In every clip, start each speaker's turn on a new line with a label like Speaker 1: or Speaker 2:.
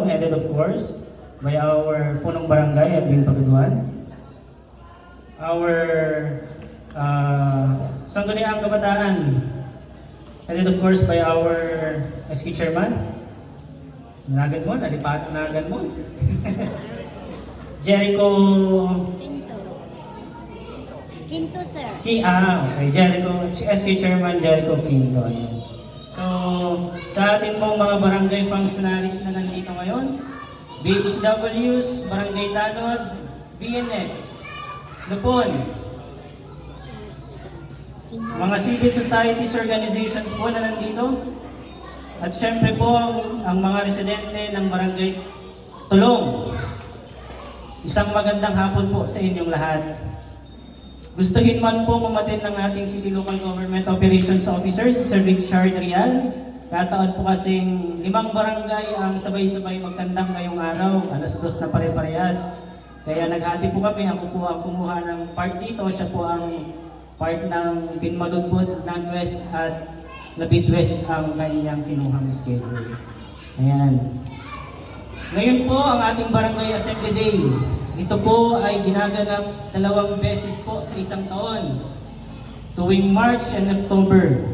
Speaker 1: Balong, headed of course by our punong barangay, Edwin Pagaduan. Our Sangguniang Kabataan, headed of course by our SK Chairman. Nanagan mo, nanagan mo. Jericho
Speaker 2: Quinto, sir.
Speaker 1: Okay. Jericho, SK Chairman Jericho Quinto. Ayan. So, sa ating pong mga barangay functionaries na nandito ngayon, BHWs, Barangay Tanod, BNS, Lupon, mga civil societies organizations po na nandito, at syempre po ang mga residente ng Barangay Tulong. Isang magandang hapon po sa inyong lahat. Gustuhin man po umatin ng ating City Local Government Operations Officer, si Sir Richard Rial. Kataon po kasing 5 barangay ang sabay-sabay magkandang ngayong araw, alas 2 na pare-parehas. Kaya naghati po kami, ako po ang kumuha ng part dito, siya po ang part ng Pinmaludpud, Northwest at Labit West ang kanyang kinuhang schedule. Ayan. Ngayon po ang ating Barangay Assembly Day. Ito po ay ginaganap 2 beses po sa isang taon, tuwing March and October.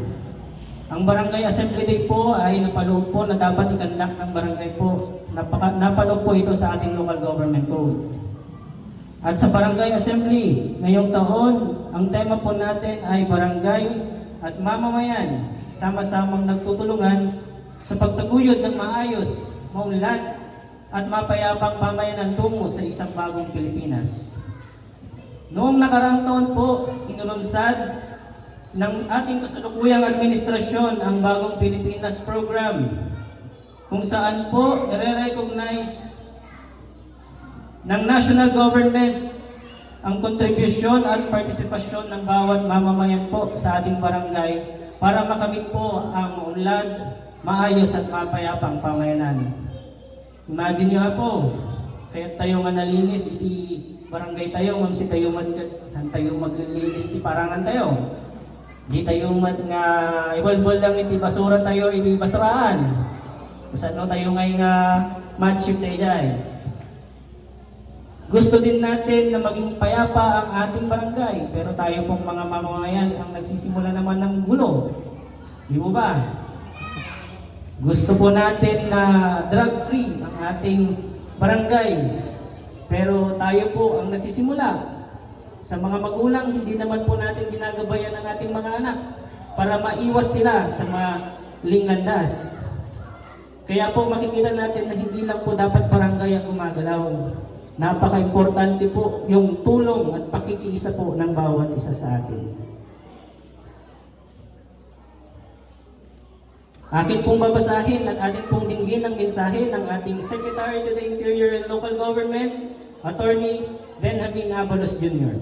Speaker 1: Ang Barangay Assembly Day po ay napaloob po na dapat ikandak ng barangay po. Napaloob po ito sa ating local government code. At sa Barangay Assembly, ngayong taon, ang tema po natin ay barangay at mamamayan, sama-samang nagtutulungan sa pagtaguyod ng maayos, maunlad, at mapayapang pamayanan tungo sa isang bagong Pilipinas. Noong nakaraang taon po, inununsad ng ating kasalukuyang administrasyon ang bagong Pilipinas program, kung saan po nire-recognize ng national government ang kontribusyon at partisipasyon ng bawat mamamayan po sa ating barangay para makamit po ang maunlad, maayos at mapayapang pamayanan. Imagine nyo po, kaya tayo nga nalinis, iti barangay tayo, mamsi tayo maglilinis, iti parangan tayo. Di tayo nga ibalbol lang iti basura tayo, iti basuraan. Kasi ano tayo ngay nga matship tayo dyan. Gusto din natin na maging payapa ang ating barangay, pero tayo pong mga mamamayan ang nagsisimula naman ng gulo. Di mo ba? Gusto po natin na drug-free ang ating barangay. Pero tayo po ang nagsisimula. Sa mga magulang, hindi naman po natin ginagabayan ang ating mga anak para maiwas sila sa maling landas. Kaya po makikita natin na hindi lang po dapat barangay ang gumagalaw. Napaka-importante po yung tulong at pakikiisa po ng bawat isa sa atin. Akin pong babasahin at atin pong dinggin ang mensahe ng ating Secretary to the Interior and Local Government, Attorney Benjamin Abalos Jr.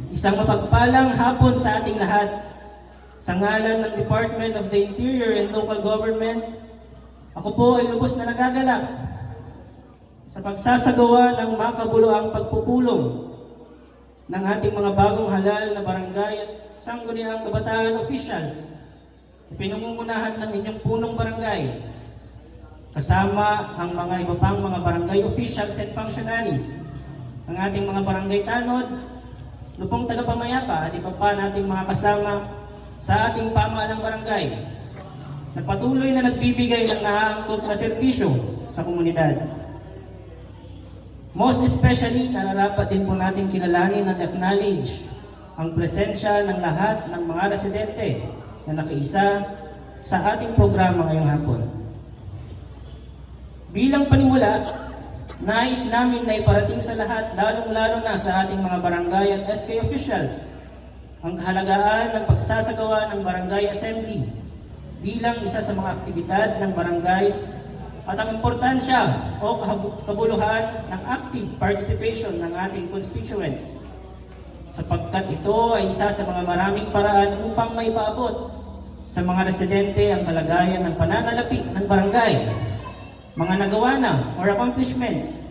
Speaker 1: Isang mapagpalang hapon sa ating lahat. Sa ngalan ng Department of the Interior and Local Government, ako po ay lubos na nagagalak sa pagsasagawa ng makabuluhang pagpupulong ng ating mga bagong halal na barangay at sangguniang kabataan officials, pinangungunahan ng inyong punong barangay, kasama ang mga iba pang mga barangay officials and functionaries, ang ating mga barangay tanod, lupong tagapamayapa at iba pa nating mga kasama sa ating pamahalang barangay na patuloy na nagbibigay ng naangkop na serbisyo sa komunidad. Most especially, nararapat din po natin kilalanin at acknowledge ang presensya ng lahat ng mga residente na nakiisa sa ating programa ngayong hapon. Bilang panimula, nais namin na iparating sa lahat, lalong-lalo na sa ating mga barangay at SK officials, ang kahalagaan ng pagsasagawa ng Barangay Assembly bilang isa sa mga aktibidad ng barangay at ang importansya o kabuluhan ng active participation ng ating constituents, sapagkat ito ay isa sa mga maraming paraan upang maipaabot sa mga residente ang kalagayan ng pananalapi ng barangay, mga nagawa na or accomplishments,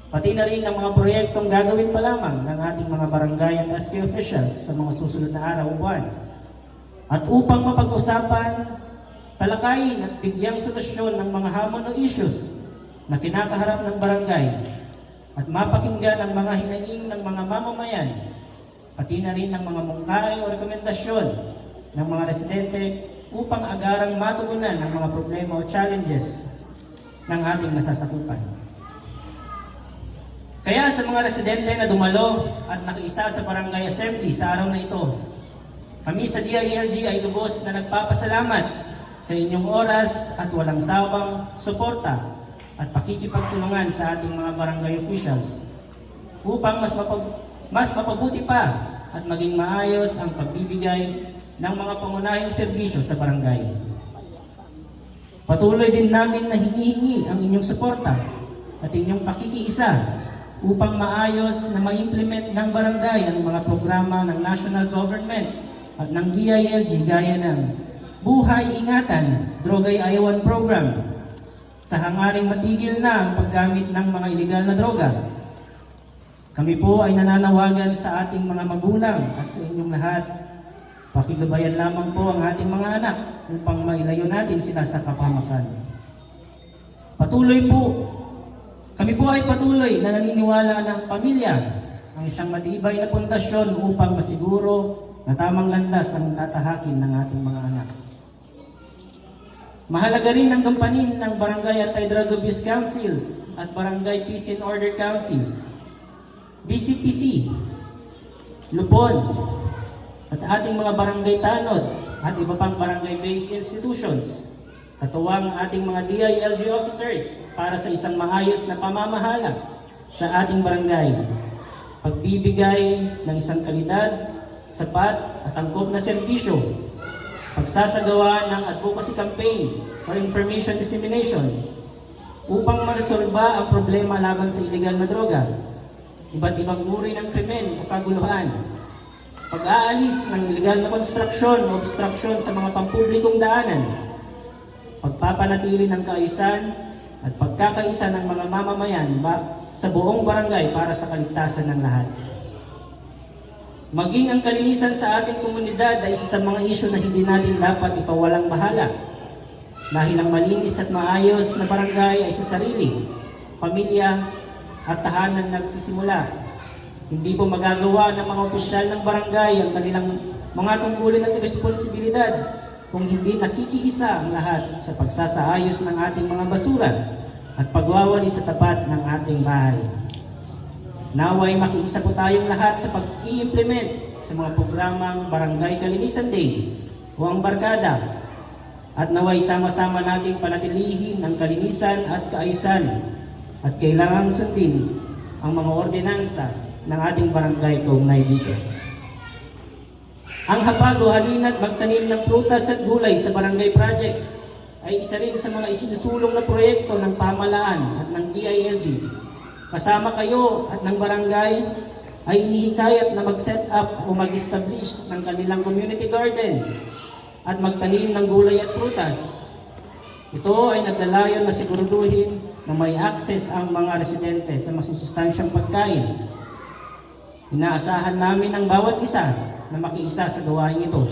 Speaker 1: pati na rin ang mga proyektong gagawin pa lamang ng ating mga barangay at SK officials sa mga susunod na araw o buwan. At upang mapag-usapan talakayin at bigyang solusyon ng mga hamon o issues na kinakaharap ng barangay at mapakinggan ang mga hinaing ng mga mamamayan, pati na rin ng mga mungkahi o rekomendasyon ng mga residente upang agarang matugunan ang mga problema o challenges ng ating nasasakupan. Kaya sa mga residente na dumalo at nakiisa sa Barangay Assembly sa araw na ito, kami sa DILG ay lubos na nagpapasalamat sa inyong oras at walang sawang suporta at pakikipagtulungan sa ating mga barangay officials upang mas mapabuti pa at maging maayos ang pagbibigay ng mga pangunahing serbisyo sa barangay. Patuloy din namin na hinihingi ang inyong suporta at inyong pakikiisa upang maayos na ma-implement ng barangay ang mga programa ng national government at ng DILG gaya ng Buhay Ingatan, Droga'y Ayawan Program, sa hangaring matigil na ang paggamit ng mga ilegal na droga. Kami po ay nananawagan sa ating mga magulang at sa inyong lahat, pakigabayan lamang po ang ating mga anak upang mailayo natin sila sa kapahamakan. Kami po ay patuloy na naniniwala na ang pamilya ang isang matibay na pundasyon upang masiguro na tamang landas ang tatahakin ng ating mga anak. Mahalaga rin ang gampanin ng Barangay Anti-Drug Abuse Councils at Barangay Peace and Order Councils, BCPC, Lupon, at ating mga barangay tanod at iba pang barangay-based institutions, katuwang ating mga DILG officers para sa isang maayos na pamamahala sa ating barangay, pagbibigay ng isang kalidad, sapat at angkop na serbisyo, pagsasagawa ng advocacy campaign or information dissemination upang maresolba ang problema laban sa illegal na droga, iba't ibang uri ng krimen o kaguluhan, pag-aalis ng illegal na construction o obstruction sa mga pampublikong daanan, pagpapanatili ng kaayusan at pagkakaisa ng mga mamamayan sa buong barangay para sa kaligtasan ng lahat. Maging ang kalinisan sa ating komunidad ay isa sa mga isyu na hindi natin dapat ipawalang bahala. Dahil ang malinis at maayos na barangay ay sa sarili, pamilya at tahanan nagsisimula. Hindi po magagawa ng mga opisyal ng barangay ang kanilang mga tungkulin at responsibilidad kung hindi nakikiisa ang lahat sa pagsasaayos ng ating mga basura at pagwawali sa tapat ng ating bahay. Naway makiisa po tayong lahat sa pag-i-implement sa mga programang Barangay Kalinisan Day o ang Barkada, at naway sama-sama nating panatilihin ang kalinisan at kaayusan at kailangang sundin ang mga ordinansa ng ating barangay kaugnay dito. Ang hapag o halina't magtanim ng prutas at gulay sa barangay project ay isa rin sa mga isinusulong na proyekto ng pamahalaan at ng DILG. Kasama kayo at ng barangay ay inihikayat na mag-set up o mag-establish ng kanilang community garden at magtanim ng gulay at prutas. Ito ay naglalayon na siguraduhin na may access ang mga residente sa masusustansyang pagkain. Inaasahan namin ang bawat isa na makiisa sa gawain ito.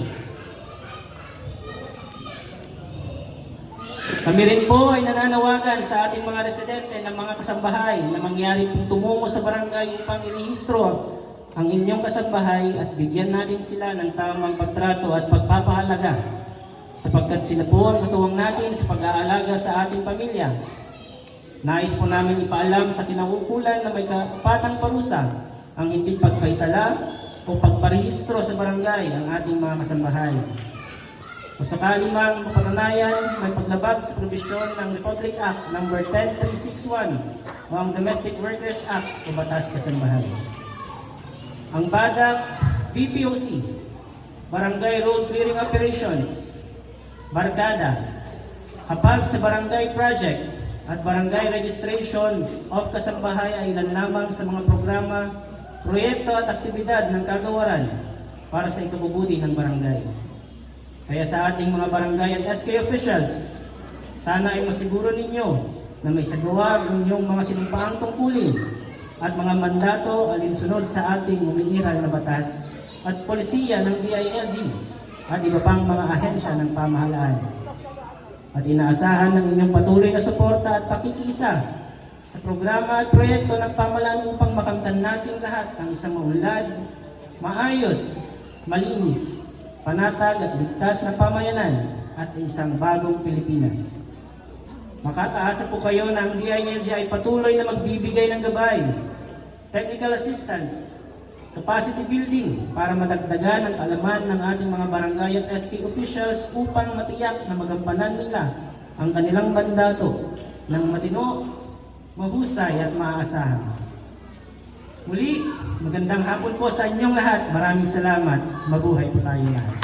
Speaker 1: Kami rin po ay nananawagan sa ating mga residente ng mga kasambahay na mangyari pong tumungo sa barangay upang irehistro ang inyong kasambahay at bigyan natin sila ng tamang pagtrato at pagpapahalaga sapagkat sila po ang katuwang natin sa pag-aalaga sa ating pamilya. Nais po namin ipaalam sa kinaukulan na may kapatang parusa ang hindi pagpaitala o pagparehistro sa barangay ang ating mga kasambahay. O sakali mang mapatunayan may paglabag sa probisyon ng Republic Act No. 10361 o ang Domestic Workers Act o Batas Kasambahay. Ang BADAC, BPOC, Barangay Road Clearing Operations, Barkada, hapag sa Barangay Project at Barangay Registration of Kasambahay ay ilan lamang sa mga programa, proyekto at aktibidad ng kagawaran para sa ikabubuti ng barangay. Kaya sa ating mga barangay at SK officials, sana ay masiguro ninyo na may sagawa ang inyong mga sinumpaang tungkulin at mga mandato alinsunod sa ating umiiral na batas at polisiya ng DILG at iba pang mga ahensya ng pamahalaan. at inaasahan ng inyong patuloy na suporta at pakikiisa sa programa at proyekto ng pamahalaan upang makamtan natin lahat ang isang maunlad, maayos, malinis, panatag at ligtas na pamayanan at isang bagong Pilipinas. Makakaasa po kayo na ang DILG ay patuloy na magbibigay ng gabay, technical assistance, capacity building para madagdagan ang kaalaman ng ating mga barangay at SK officials upang matiyak na magampanan nila ang kanilang mandato ng matino, mahusay at maaasahan. Muli, magandang hapon po sa inyong lahat. Maraming salamat. Mabuhay po tayo lahat.